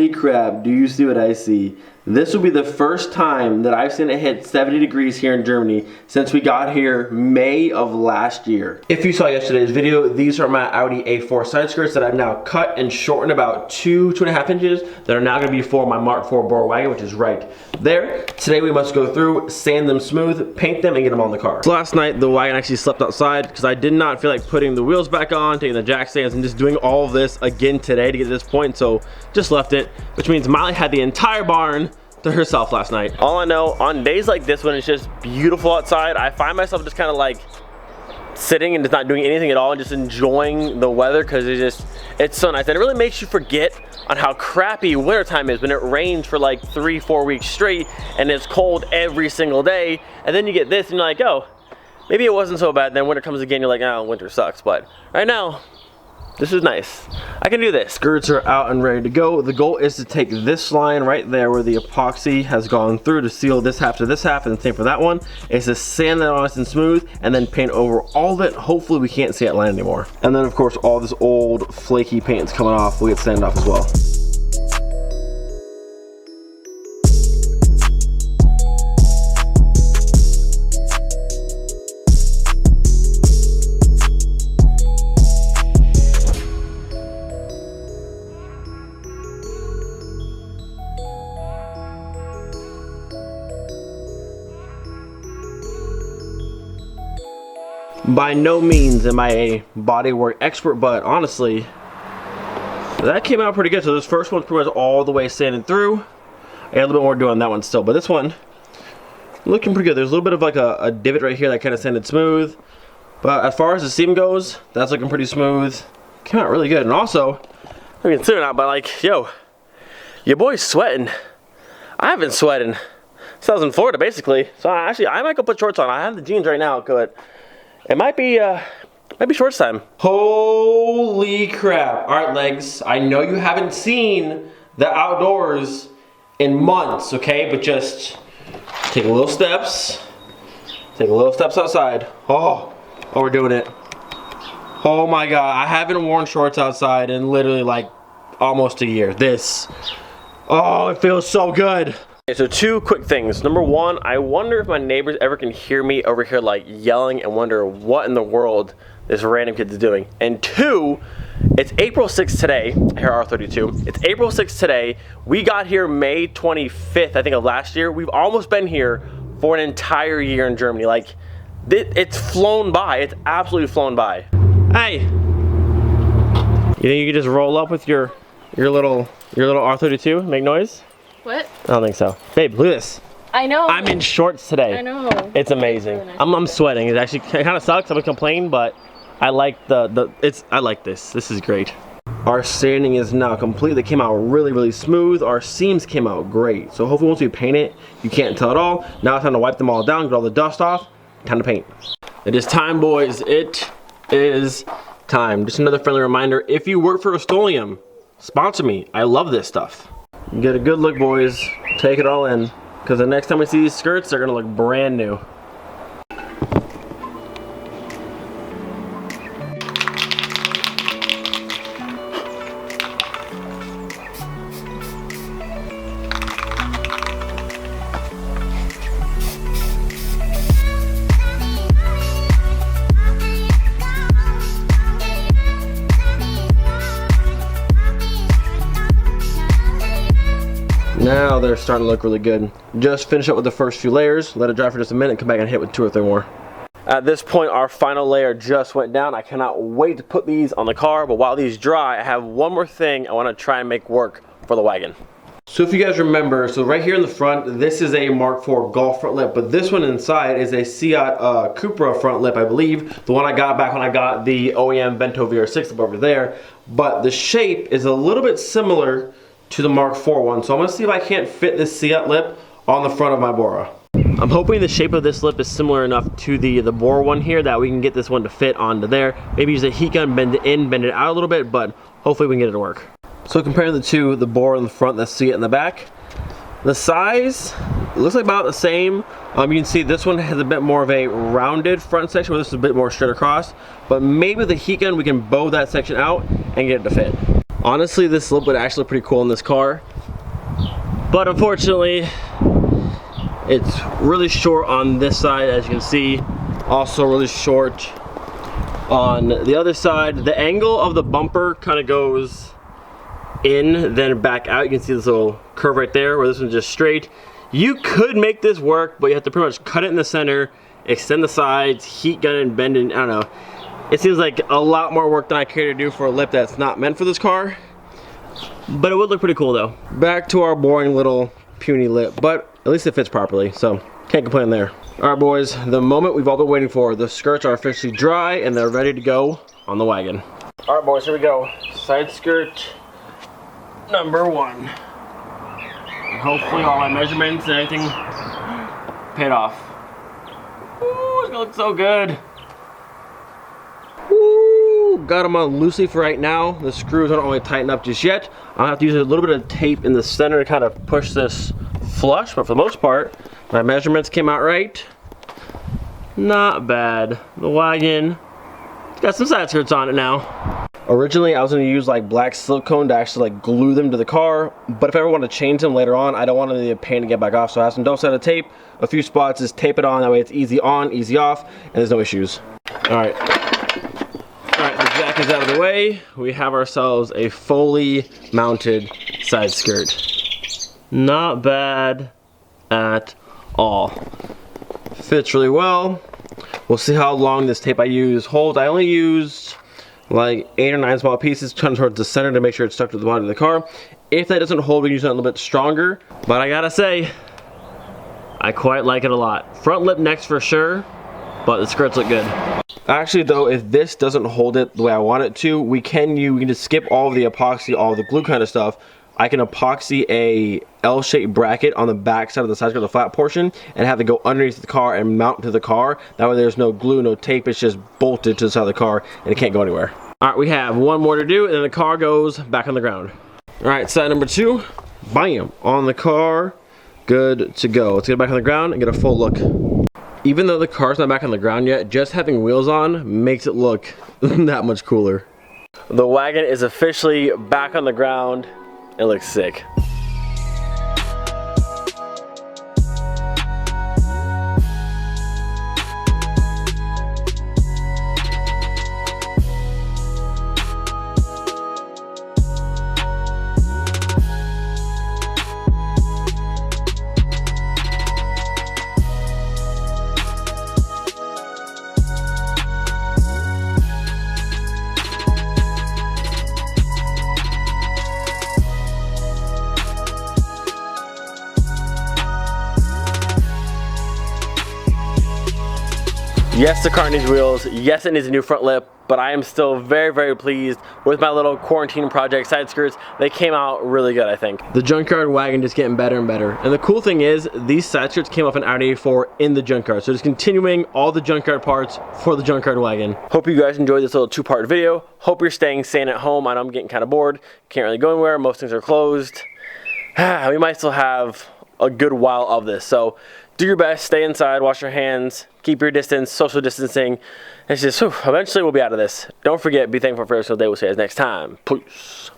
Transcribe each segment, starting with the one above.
Holy crap, do you see what I see? This will be the first time that I've seen it hit 70 degrees here in Germany since we got here May of last year. If you saw yesterday's video, these are my Audi A4 side skirts that I've now cut and shortened about 2.5 inches that are now going to be for my Mark 4 Bora Wagon, which is right there. Today we must go through, sand them smooth, paint them, and get them on the car. So last night the wagon actually slept outside because I did not feel like putting the wheels back on, taking the jack stands, and just doing all of this again today to get to this point, so just left it, which means Molly had the entire barn to herself last night. All I know, on days like this when it's just beautiful outside, I find myself just kind of like sitting and just not doing anything at all and just enjoying the weather because it's so nice. And it really makes you forget on how crappy wintertime is when it rains for like 3-4 weeks straight and it's cold every single day, and then you get this and you're like, oh, maybe it wasn't so bad. And then winter comes again, you're like, oh, winter sucks. But right now, this is nice. I can do this. Skirts are out and ready to go. The goal is to take this line right there where the epoxy has gone through to seal this half to this half, and the same for that one, is to sand that nice and smooth and then paint over all of it. Hopefully we can't see that line anymore. And then of course all this old flaky paint is coming off. We'll get sanded off as well. By no means am I a bodywork expert, but honestly, that came out pretty good. So this first one's pretty much all the way sanded through. I got a little bit more to do on that one still, but this one, looking pretty good. There's a little bit of like a divot right here that kind of sanded smooth. But as far as the seam goes, that's looking pretty smooth. Came out really good. And also, I mean, considering out, but like, yo, your boy's sweating. I haven't sweating since I was in Florida, basically. So actually, I might go put shorts on. I have the jeans right now, but it might be shorts time. Holy crap. All right, legs. I know you haven't seen the outdoors in months, okay? But just take a little steps. Take a little steps outside. Oh, we're doing it. Oh my God, I haven't worn shorts outside in literally like almost a year. Oh, it feels so good. Okay, so two quick things. Number one, I wonder if my neighbors ever can hear me over here like yelling and wonder what in the world this random kid is doing. And two, it's April 6th today, here R32. It's April 6th today. We got here May 25th, I think, of last year. We've almost been here for an entire year in Germany. Like, it's flown by. It's absolutely flown by. Hey, you think you could just roll up with your little R32 and make noise? What? I don't think so. Babe, look at this. I know. I'm in shorts today. I know. It's amazing. Really nice. I'm sweating. It actually kind of sucks. I'm gonna complain, but I like I like this. This is great. Our sanding is now complete. They came out really smooth. Our seams came out great. So hopefully once we paint it, you can't tell at all. Now it's time to wipe them all down, get all the dust off. Time to paint. It is time, boys. It is time. Just another friendly reminder, if you work for Rust-Oleum, sponsor me. I love this stuff. Get a good look, boys. Take it all in, because the next time we see these skirts, they're gonna look brand new. Now they're starting to look really good. Just finish up with the first few layers, let it dry for just a minute, come back and hit with 2 or 3 more. At this point, our final layer just went down. I cannot wait to put these on the car, but while these dry, I have one more thing I want to try and make work for the wagon. So if you guys remember, so right here in the front, this is a Mark IV Golf front lip, but this one inside is a Seat Cupra front lip, I believe. The one I got back when I got the OEM Vento VR6 up over there. But the shape is a little bit similar to the Mark IV one. So I'm gonna see if I can't fit this Seat lip on the front of my Bora. I'm hoping the shape of this lip is similar enough to the Bora one here that we can get this one to fit onto there. Maybe use a heat gun, bend it in, bend it out a little bit, but hopefully we can get it to work. So comparing the two, the Bora in the front, the Seat in the back, the size looks like about the same. You can see this one has a bit more of a rounded front section, where this is a bit more straight across, but maybe with the heat gun we can bow that section out and get it to fit. Honestly, this lip would actually look pretty cool in this car, but unfortunately, it's really short on this side, as you can see. Also really short on the other side. The angle of the bumper kind of goes in, then back out. You can see this little curve right there, where this one's just straight. You could make this work, but you have to pretty much cut it in the center, extend the sides, heat gun and bend it. I don't know. It seems like a lot more work than I care to do for a lip that's not meant for this car. But it would look pretty cool though. Back to our boring little puny lip, but at least it fits properly, so can't complain there. All right, boys, the moment we've all been waiting for. The skirts are officially dry and they're ready to go on the wagon. All right, boys, here we go. Side skirt number 1. And hopefully all my measurements and everything paid off. Ooh, it's gonna look so good. Ooh, got them on loosely for right now. The screws aren't only tighten up just yet. I'll have to use a little bit of tape in the center to kind of push this flush, but for the most part, my measurements came out right. Not bad. The wagon, it's got some side skirts on it now. Originally, I was going to use like black silicone to actually like glue them to the car, but if I ever want to change them later on, I don't want it to be a pain to get back off. So I have some double sided tape, a few spots, just tape it on. That way it's easy on, easy off, and there's no issues. All right, the jack is out of the way. We have ourselves a fully mounted side skirt. Not bad at all. Fits really well. We'll see how long this tape I use holds. I only used like 8 or 9 small pieces turned towards the center to make sure it's stuck to the body of the car. If that doesn't hold, we can use something a little bit stronger. But I gotta say, I quite like it a lot. Front lip next for sure, but the skirts look good. Actually though, if this doesn't hold it the way I want it to, we can just skip all of the epoxy, all of the glue kind of stuff. I can epoxy a L-shaped bracket on the back side of the side skirt, the flat portion, and have it go underneath the car and mount to the car. That way there's no glue, no tape, it's just bolted to the side of the car and it can't go anywhere. All right, we have one more to do and then the car goes back on the ground. All right, side number 2, bam, on the car, good to go. Let's get it back on the ground and get a full look. Even though the car's not back on the ground yet, just having wheels on makes it look that much cooler. The wagon is officially back on the ground. It looks sick. Yes, the car needs wheels. Yes, it needs a new front lip, but I am still very, very pleased with my little quarantine project side skirts. They came out really good, I think. The junkyard wagon just getting better and better. And the cool thing is, these side skirts came off an Audi A4 in the junkyard. So just continuing all the junkyard parts for the junkyard wagon. Hope you guys enjoyed this little 2-part video. Hope you're staying sane at home. I know I'm getting kind of bored. Can't really go anywhere. Most things are closed. We might still have a good while of this. So do your best, stay inside, wash your hands, keep your distance, social distancing. It's just, eventually we'll be out of this. Don't forget, be thankful for every single day. We'll see you guys next time. Peace.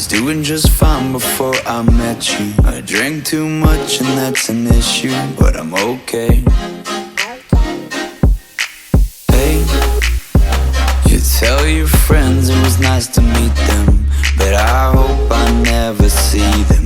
Doing just fine before I met you. I drank too much and that's an issue, but I'm okay. Hey, you tell your friends it was nice chance to meet them, but I hope I never see them.